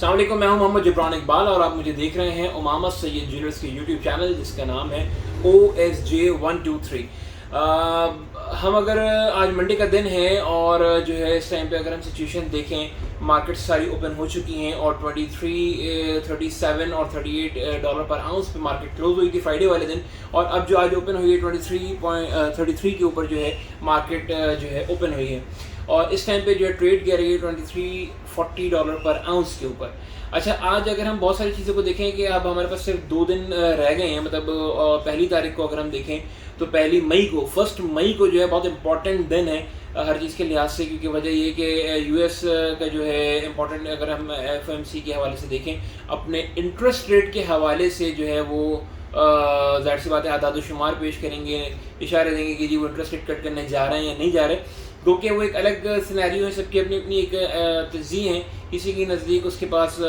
السلام علیکم، میں ہوں محمد جبران اقبال اور آپ مجھے دیکھ رہے ہیں امامہ سید جیولرز کے یوٹیوب چینل جس کا نام ہے OSJ123۔ ہم اگر آج منڈے کا دن ہے اور جو ہے اس ٹائم پہ اگر ہم سچویشن دیکھیں، مارکیٹ ساری اوپن ہو چکی ہیں اور 23 37 اور $38 پر آؤنس پہ مارکیٹ کلوز ہوئی تھی فرائیڈے والے دن، اور اب جو آج اوپن ہوئی ہے 23.33 کے اوپر جو ہے مارکیٹ جو ہے اوپن ہوئی ہے، اور اس ٹائم پہ جو ہے ٹریڈ کر رہی ہے $23.40 پر آؤنس کے اوپر۔ اچھا، آج اگر ہم بہت ساری چیزوں کو دیکھیں کہ اب ہمارے پاس صرف 2 دن رہ گئے ہیں، مطلب پہلی تاریخ کو اگر ہم دیکھیں تو 1 مئی کو جو ہے بہت امپورٹنٹ دن ہے ہر چیز کے لحاظ سے، کیونکہ وجہ یہ کہ US کا جو ہے امپورٹنٹ، اگر ہم FOMC کے حوالے سے دیکھیں، اپنے انٹرسٹ ریٹ کے حوالے سے جو ہے وہ ظاہر سی بات ہے اعداد و شمار پیش کریں گے، اشارے دیں گے کہ جی وہ انٹرسٹ ریٹ کٹ کرنے جا رہے ہیں یا نہیں جا رہے، کیونکہ وہ ایک الگ سینیریو ہے، سب کی اپنی اپنی ایک تجزیہ ہیں۔ کسی کی نزدیک اس کے پاس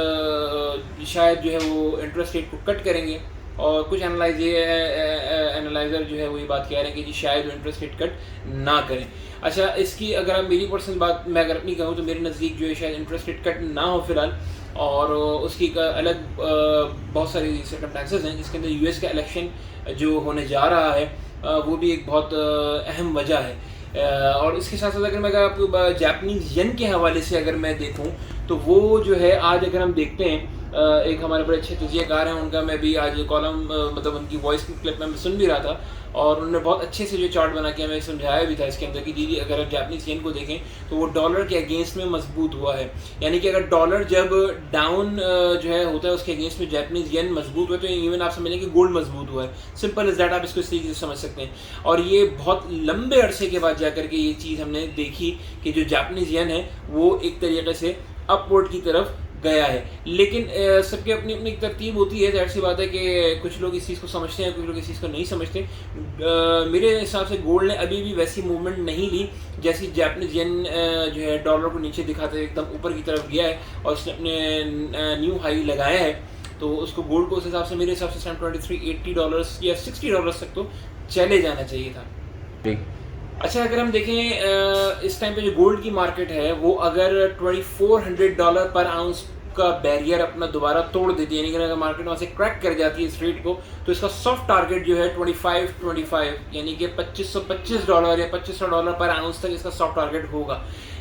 شاید جو ہے وہ انٹرسٹ ریٹ کو کٹ کریں گے، اور کچھ اینالائزر جو ہے وہ یہ بات کہہ رہے ہیں کہ جی شاید وہ انٹرسٹ ریٹ کٹ نہ کریں۔ اچھا، اس کی اگر آپ میری پرسنل بات میں اگر اپنی کہوں تو میرے نزدیک جو ہے شاید انٹرسٹ ریٹ کٹ نہ ہو فی الحال، اور اس کی الگ بہت ساری سرکمسٹانسز ہیں، جس کے اندر US کا الیکشن جو ہونے جا رہا ہے وہ بھی ایک بہت اہم وجہ ہے۔ اور اس کے ساتھ ساتھ اگر آپ کو جاپنیز ین کے حوالے سے اگر میں دیکھوں تو وہ جو ہے آج اگر ہم دیکھتے ہیں، ایک ہمارے بڑے اچھے تجزیہ کار ہیں، ان کا میں بھی آج کالم مطلب ان کی وائس کی کلپ میں سن بھی رہا تھا، اور انہوں نے بہت اچھے سے جو چارٹ بنا کے ہمیں سمجھایا بھی تھا اس کے اندر کہ جی اگر آپ جاپنیز ین کو دیکھیں تو وہ ڈالر کے اگینسٹ میں مضبوط ہوا ہے، یعنی کہ اگر ڈالر جب ڈاؤن جو ہے ہوتا ہے اس کے اگینسٹ میں جاپنیز ین مضبوط ہوا ہے، تو ایون آپ سمجھیں کہ گولڈ مضبوط ہوا ہے، سمپل از دیٹ، آپ اس کو اس طریقے سے سمجھ سکتے ہیں۔ اور یہ بہت لمبے عرصے کے بعد جا کر کے یہ چیز ہم نے دیکھی کہ جو جاپنیز ین ہے وہ ایک طریقے سے اپ ورڈ کی طرف گیا ہے، لیکن سب کی اپنی اپنی ترتیب ہوتی ہے، ظاہر سی بات ہے کہ کچھ لوگ اس چیز کو سمجھتے ہیں، کچھ لوگ اس چیز کو نہیں سمجھتے۔ میرے حساب سے گولڈ نے ابھی بھی ویسی موومنٹ نہیں لی جیسی جاپنیز ین جو ہے ڈالر کو نیچے دکھاتے ایک دم اوپر کی طرف گیا ہے اور اس نے اپنے نیو ہائی لگایا ہے، تو اس کو گولڈ کو اس حساب سے میرے حساب سے $23.80 یا $60 تک تو چلے جانا چاہیے تھا۔ اچھا، اگر ہم دیکھیں اس ٹائم پہ جو گولڈ کی مارکیٹ ہے وہ اگر $2400 پر آؤنس کا بیریئر اپنا دوبارہ توڑ دیتی ہے، یعنی کہ اگر مارکیٹ وہاں سے کریک کر جاتی ہے اس ریٹ کو، تو اس کا سافٹ ٹارگیٹ جو ہے 25 یعنی کہ $2525 یا $2500 پر آؤنس تک اس کا سافٹ ٹارگیٹ ہوگا،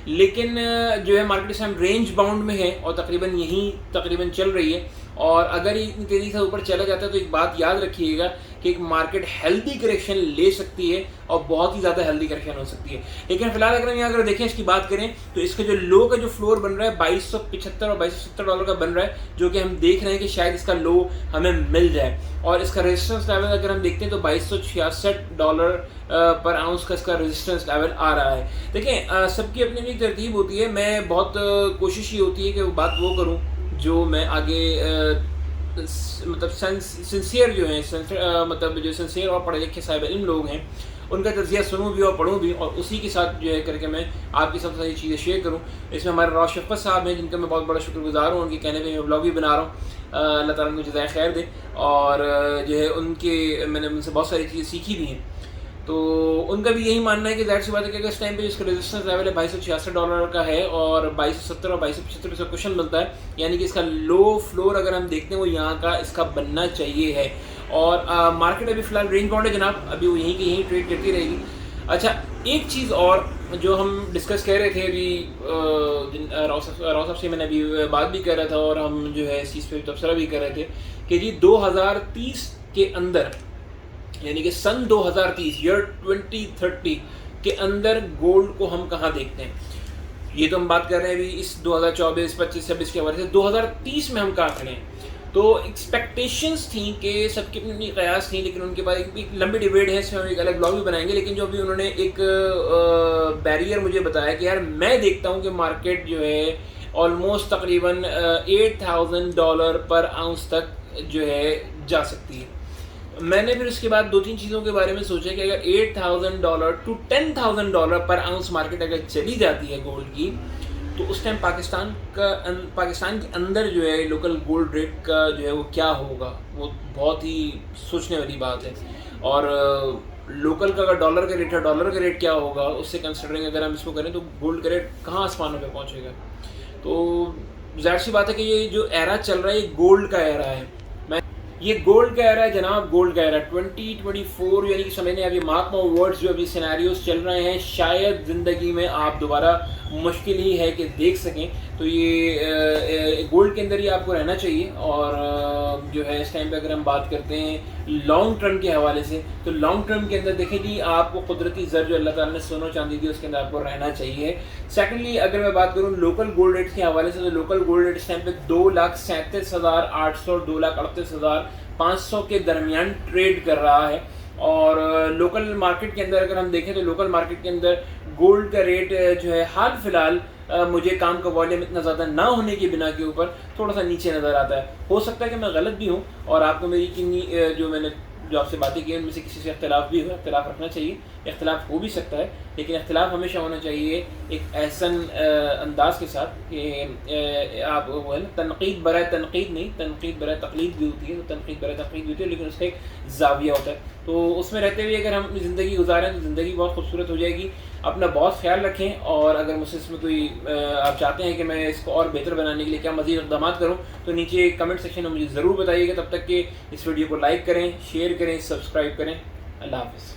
لیکن جو ہے مارکیٹ اس ٹائم رینج باؤنڈ میں ہے اور تقریباً چل رہی ہے، اور اگر یہ اتنی تیزی سے اوپر چلا جاتا ہے تو ایک بات یاد رکھیے گا کہ ایک مارکیٹ ہیلدی کریکشن لے سکتی ہے اور بہت ہی زیادہ ہیلدی کریکشن ہو سکتی ہے، لیکن فی الحال اگر ہم یہاں دیکھیں اس کی بات کریں تو اس کا جو لو کا جو فلور بن رہا ہے $2275 اور $2270 کا بن رہا ہے، جو کہ ہم دیکھ رہے ہیں کہ شاید اس کا لو ہمیں مل جائے، اور اس کا ریزسٹنس لیول اگر ہم دیکھتے ہیں تو $2266 پر آؤنس کا اس کا ریزسٹنس لیول آ رہا ہے۔ دیکھیں، سب کی اپنی اپنی ترتیب ہوتی ہے، میں بہت کوشش یہ ہوتی ہے کہ بات وہ کروں جو میں آگے مطلب سنسیئر جو ہیں، مطلب جو سنسیئر اور پڑھے لکھے صاحب علم لوگ ہیں ان کا تجزیہ سنوں بھی اور پڑھوں بھی، اور اسی کے ساتھ جو ہے کر کے میں آپ کے ساتھ ساری چیزیں شیئر کروں۔ اس میں ہمارے راز شفقت صاحب ہیں جن کا میں بہت بڑا شکر گزار ہوں، ان کے کہنے پہ میں بلاگ بھی بنا رہا ہوں، اللہ تعالیٰ ان کو جزائے خیر دے، اور جو ہے میں نے ان سے بہت ساری چیزیں سیکھی بھی ہیں، تو ان کا بھی یہی ماننا ہے کہ ظاہر سی بات ہے کہ اس ٹائم پہ اس کا ریزسٹنس لیول ہے $2266 کا ہے، اور $2270 اور $2275 کا کوشچن بنتا ہے، یعنی کہ اس کا لو فلور اگر ہم دیکھتے ہیں وہ یہاں کا اس کا بننا چاہیے ہے، اور مارکیٹ ابھی فی الحال رینج باؤنڈ ہے جناب، ابھی وہ یہیں کی یہیں ٹریڈ کرتی رہے گی۔ اچھا، ایک چیز اور جو ہم ڈسکس کر رہے تھے ابھی راؤ صاحب سے میں نے ابھی بات بھی کر رہا تھا، اور ہم جو ہے اس چیز پہ تبصرہ بھی کر رہے تھے کہ جی 2030 کے اندر، یعنی کہ سن 2030 ایئر 2030 کے اندر گولڈ کو ہم کہاں دیکھتے ہیں؟ یہ تو ہم بات کر رہے ہیں ابھی اس 2024 25 26 کے حوالے سے، 2030 میں ہم کہاں کھڑے ہیں؟ تو ایکسپیکٹیشنز تھیں کہ سب کی اپنی قیاس تھیں، لیکن ان کے بعد ایک لمبی ڈیبیٹ ہے، اس میں ہم ایک الگ بلاگ بھی بنائیں گے، لیکن جو ابھی انہوں نے ایک بیریئر مجھے بتایا کہ یار میں دیکھتا ہوں کہ مارکیٹ جو ہے آلموسٹ تقریباً $8000 پر آؤنس تک جو ہے جا سکتی ہے۔ میں نے پھر اس کے بعد 2-3 چیزوں کے بارے میں سوچا کہ اگر $8000 to $10,000 پر آؤنس مارکیٹ اگر چلی جاتی ہے گولڈ کی، تو اس ٹائم پاکستان کے اندر جو ہے لوکل گولڈ ریٹ کا جو ہے وہ کیا ہوگا، وہ بہت ہی سوچنے والی بات ہے، اور لوکل کا اگر ڈالر کا ریٹ ہے، ڈالر کا ریٹ کیا ہوگا اس سے کنسیڈرنگ اگر ہم اس کو کریں تو گولڈ کا ریٹ کہاں آسمانوں پہ پہنچے گا۔ تو ظاہر سی بات ہے کہ یہ جو ایرا چل رہا ہے یہ گولڈ کا ایرا ہے. یہ گولڈ کا ایرا ہے جناب, گولڈ کا ایرا 2024, یعنی کہ سمجھنے ابھی مارک مائی ورڈز جو ابھی سینیریوز چل رہے ہیں شاید زندگی میں آپ دوبارہ مشکل ہی ہے کہ دیکھ سکیں. تو یہ گولڈ کے اندر ہی آپ کو رہنا چاہیے. اور جو ہے اس ٹائم پہ اگر ہم بات کرتے ہیں لانگ ٹرم کے حوالے سے, تو لانگ ٹرم کے اندر دیکھیں جی آپ کو قدرتی زر جو اللہ تعالیٰ نے سونا چاندی دی اس کے اندر آپ کو رہنا چاہیے. سیکنڈلی اگر میں بات کروں لوکل گولڈ ریٹ کے حوالے سے, تو لوکل گولڈ ریٹ اس ٹائم پہ 2,37,800 2,38,500 کے درمیان ٹریڈ کر رہا ہے. اور لوکل مارکیٹ کے اندر اگر ہم دیکھیں تو لوکل مارکیٹ کے اندر گولڈ کا ریٹ جو ہے حال فی الحال مجھے کام کا والیوم اتنا زیادہ نہ ہونے کی بنا کے اوپر تھوڑا سا نیچے نظر آتا ہے. ہو سکتا ہے کہ میں غلط بھی ہوں اور آپ کو میری کنی جو میں نے جو آپ سے باتیں کی ان میں سے کسی سے اختلاف بھی ہو, اختلاف رکھنا چاہیے, اختلاف ہو بھی سکتا ہے, لیکن اختلاف ہمیشہ ہونا چاہیے ایک احسن انداز کے ساتھ کہ آپ وہ ہے نا تنقید برائے تنقید نہیں, تنقید برائے تقلید بھی ہوتی ہے, تو تنقید برائے تقلید بھی ہوتی ہے لیکن اس کا ایک زاویہ ہوتا ہے. تو اس میں رہتے ہوئے اگر ہم اپنی زندگی گزاریں تو زندگی بہت خوبصورت ہو جائے گی. اپنا بہت خیال رکھیں, اور اگر مجھ سے اس میں کوئی آپ چاہتے ہیں کہ میں اس کو اور بہتر بنانے کے لیے کیا مزید اقدامات کروں تو نیچے کمنٹ سیکشن میں مجھے ضرور بتائیے گا. تب تک کہ اس ویڈیو کو لائک کریں, شیئر کریں, سبسکرائب کریں. اللہ حافظ.